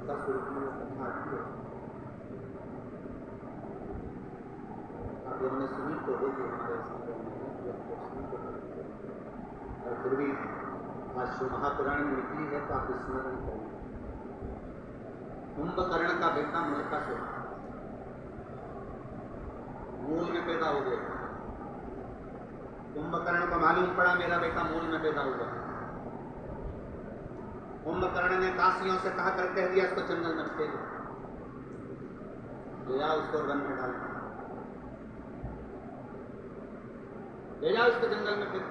का स्वरूप में कथा आती है। आप हमने सुनी तो होगी हमारे और फिर भी आज शिव महापुराण में निकली है तो आप स्मरण करें। कुंभकर्ण का बेटा मूलकासुर मूल में पैदा हो गया। कुंभकर्ण को मालूम पड़ा मेरा बेटा मूल में पैदा हुआ। कुंभकर्ण ने काशियों से कहा कर कह दिया इसको जंगल में फेंक ले जाओ, उसको वन में डाल ले जाओ, इसको जंगल में फेंक।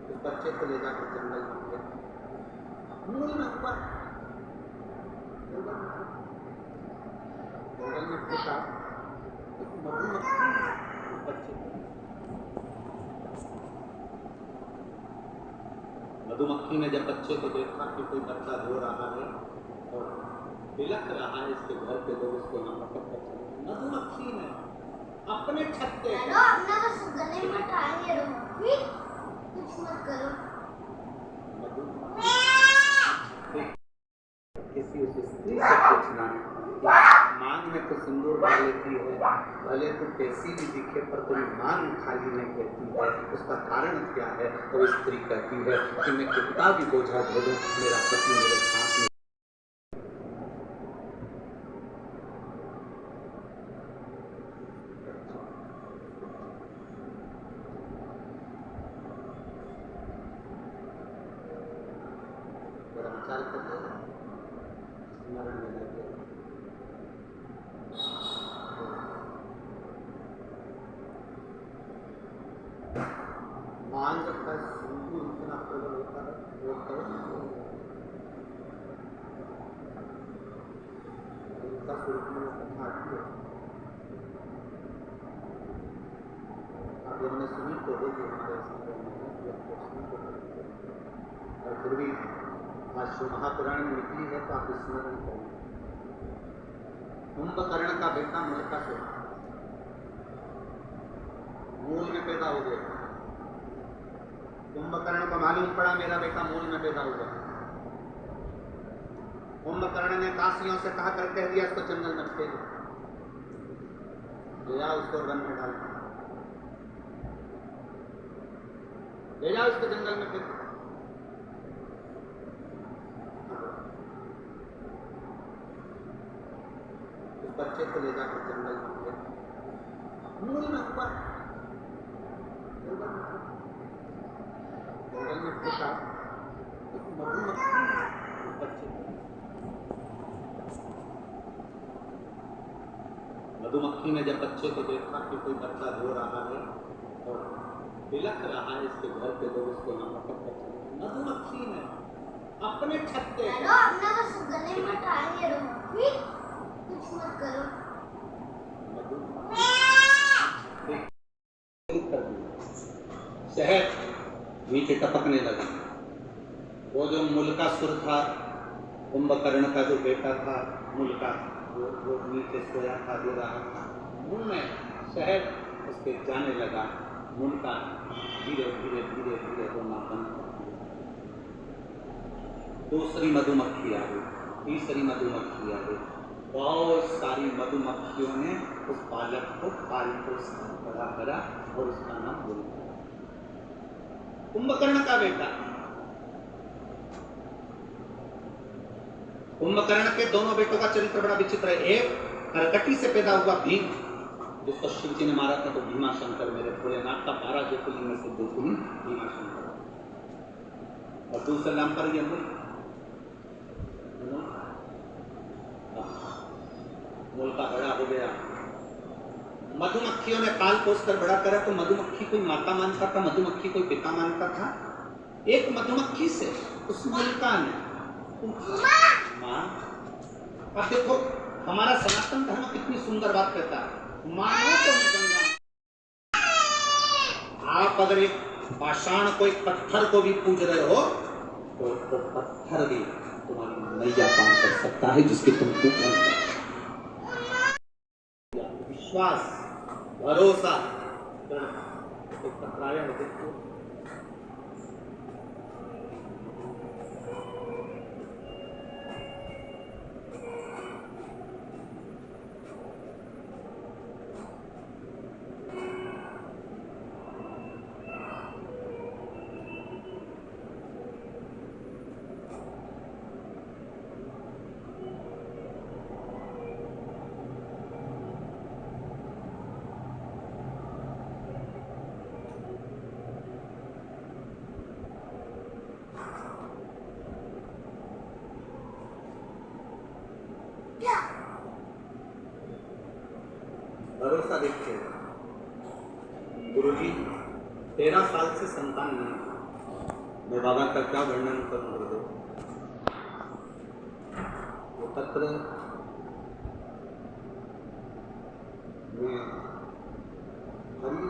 उस बच्चे को ले जाकर जंगल में फेंक, मूल में ऊपर जंगल में फेंका। मधुमक्खी ने जब बच्चे को देखा कि कोई बच्चा रो रहा है और बिलख रहा है, इसके घर के लोग उसको यहाँ पकड़ कर चले। मधुमक्खी ने अपने छत्ते कुछ मत करो। किसी उस स्त्री से पूछना, मांग में तो सिंदूर डाल लेती है, भले तो कैसी भी दिखे पर तुम मांग खाली नहीं कहती है, उसका कारण क्या है? तो स्त्री कहती है कि मैं कितना भी बोझा ढोलूं, मेरा पति मेरे साथ में। विचार करते स्मरण में लगे। मांग का सिंदूर इतना प्रबल होता है, वो करो उनका स्वरूप में कथा आती है। आप हमने सुनी तो होगी हमारे और फिर भी आज शिव महापुराण में निकली है तो आप स्मरण करें। कुंभकर्ण का बेटा मूलकासुर मूल में पैदा हो गया। कुंभकर्ण को मालूम पड़ा मेरा बेटा मूल में पैदा हुआ। कुंभकर्ण ने काशियों से कहा कर कह दिया इसको जंगल में फेंक ले जाओ, उसको वन में डाल ले जाओ, इसको जंगल में फेंक। उस बच्चे को ले जाकर जंगल में फेंक, मूल में ऊपर जंगल में फेंका। मधुमक्खी ने जब बच्चे को देखा कि कोई बच्चा रो रहा है और बिलख रहा है, इसके घर के लोग उसको यहाँ पकड़ कर चले। मधुमक्खी ने अपने छत्ते कुछ मत करो। शहद नीचे टपकने लगा। वो जो मूलकासुर था, कुंभकर्ण का जो बेटा था मूलका, वो नीचे सोया था, दे रहा था। मुंह में शहद उसके जाने लगा। मुंह का धीरे धीरे धीरे धीरे रोना बंद कर दिया। दूसरी मधुमक्खी आ गई, तीसरी मधुमक्खी आ गई। बहुत सारी मधुमक्खियों ने उस बालक को पाल पोस बड़ा करा और उसका नाम मूलका। कुंभकर्ण का बेटा। कुंभकर्ण के दोनों बेटों का चरित्र बड़ा विचित्र है। एक करकटी से पैदा हुआ भीम, जिसको शिव जी ने मारा था, तो भीमाशंकर मेरे भोलेनाथ का 12 ज्योतिर्लिंग में से ज्योतिर्लिंग भीमाशंकर। और दूसरे नाम पर यह मूलका बड़ा हो गया। मधुमक्खियों ने पाल पोस कर बड़ा करा, तो मधुमक्खी कोई माता मानता था, मधुमक्खी कोई पिता मानता था। एक मधुमक्खी से उस मूलका ने माँ, अब देखो हमारा सनातन धर्म कितनी सुंदर बात कहता है, मानो तो गंगा। आप अगर एक पाषाण को, एक पत्थर को भी पूज रहे हो तो पत्थर भी तुम्हारी नैया पार कर सकता है, जिसके तुम विश्वास, भरोसा, टकराया हो सा देखिएगा, गुरुजी 13 साल से संतान नहीं, मैं बाबा का क्या वर्णन करूं गुरुदेव। वो पत्र में हरी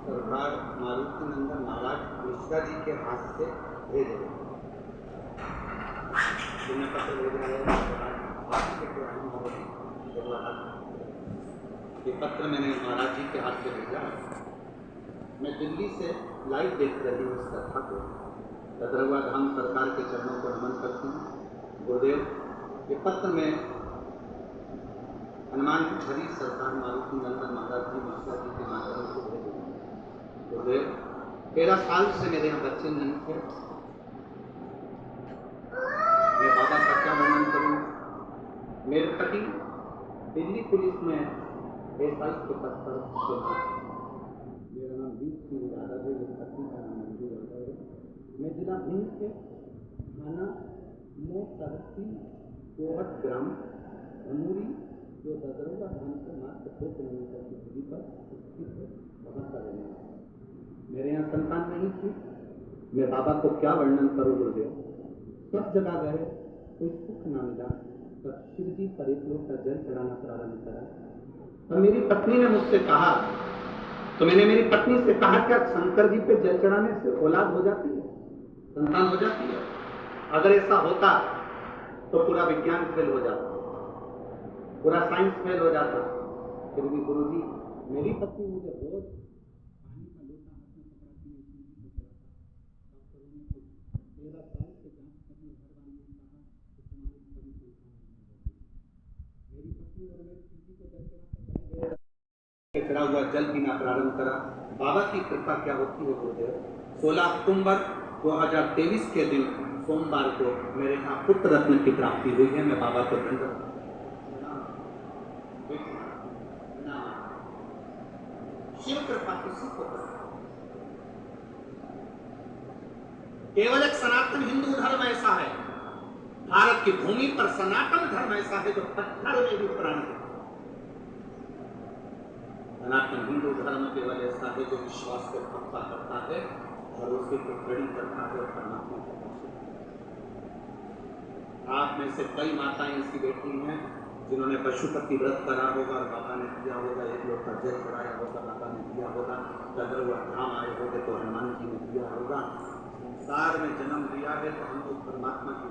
सरकार मारुति नंदन महाराज मिश्रा जी के हाथ से भेजे पत्र भेज रहे ये पत्र मैंने महाराज जी के हाथ से भेजा। मैं दिल्ली से लाइव देख रही हूँ इस कथा को। कदरवा धाम सरकार के चरणों को नमन करती हूँ। गुरुदेव ये पत्र में हनुमान हरी सरकार मारुति नंदन महाराज जी मिश्रा जी के माध्यम से भेजे। गुरुदेव 13 साल से मेरे यहाँ बच्चे नहीं थे, मैं बाबा का क्या वर्णन करूँ। मेरे पति दिल्ली पुलिस में एसआई के पद पर थे। मेरा नाम वीर सिंह यादव है, मेरे पति का नाम मंजू यादव है। मैं जिला भिंड के थाना मोतहती कोहट ग्राम अमूरी जो ददरवा धाम से मात्र 2 किलोमीटर की दूरी पर स्थित है, वहाँ का रहने वाला। मेरे यहाँ संतान नहीं थी, मैं बाबा को क्या वर्णन करूँ गुरुदेव। सब जगह गए, कोई सुख ना मिला, तब शिव जी पर एक लोग का जल चढ़ाना प्रारंभ करा। और मेरी पत्नी ने मुझसे कहा, तो मैंने मेरी पत्नी से कहा क्या शंकर जी पे जल चढ़ाने से औलाद हो जाती है, संतान हो जाती है? अगर ऐसा होता तो पूरा विज्ञान फेल हो जाता, पूरा साइंस फेल हो जाता। फिर भी गुरुजी मेरी पत्नी मुझे रोज पानी का लोटा हाथ में पकड़ाती है, डॉक्टरों ने 13 साल से जांच करने घर वालों ने कहा कि तुम्हारी कभी संतान नहीं होगी। मेरी पत्नी और मेरी पीठी को जल चढ़ा हुआ जल पीना प्रारंभ करा। बाबा की कृपा क्या होती है गुरुदेव। 16 अक्टूबर 2023 के दिन सोमवार को मेरे यहाँ पुत्र रत्न की प्राप्ति हुई है। मैं बाबा को धन्यवाद। शिव कृपा किसी को केवल एक सनातन हिंदू धर्म ऐसा है, भारत की भूमि पर सनातन धर्म ऐसा है जो पत्थर में भी प्राण है। सनातन हिंदू धर्म केवल ऐसा है जो विश्वास को पक्का करता है, भरोसे को दृढ़ करता है और परमात्मा को आप में से कई माताएं ऐसी बैठी हैं जिन्होंने पशुपति व्रत करा होगा और बाबा ने किया होगा, एक लोग का जल चढ़ाया होगा, बाबा ने किया होगा, कदरवा धाम आए होंगे तो हनुमान जी ने किया होगा। संसार में जन्म लिया है तो हम लोग परमात्मा की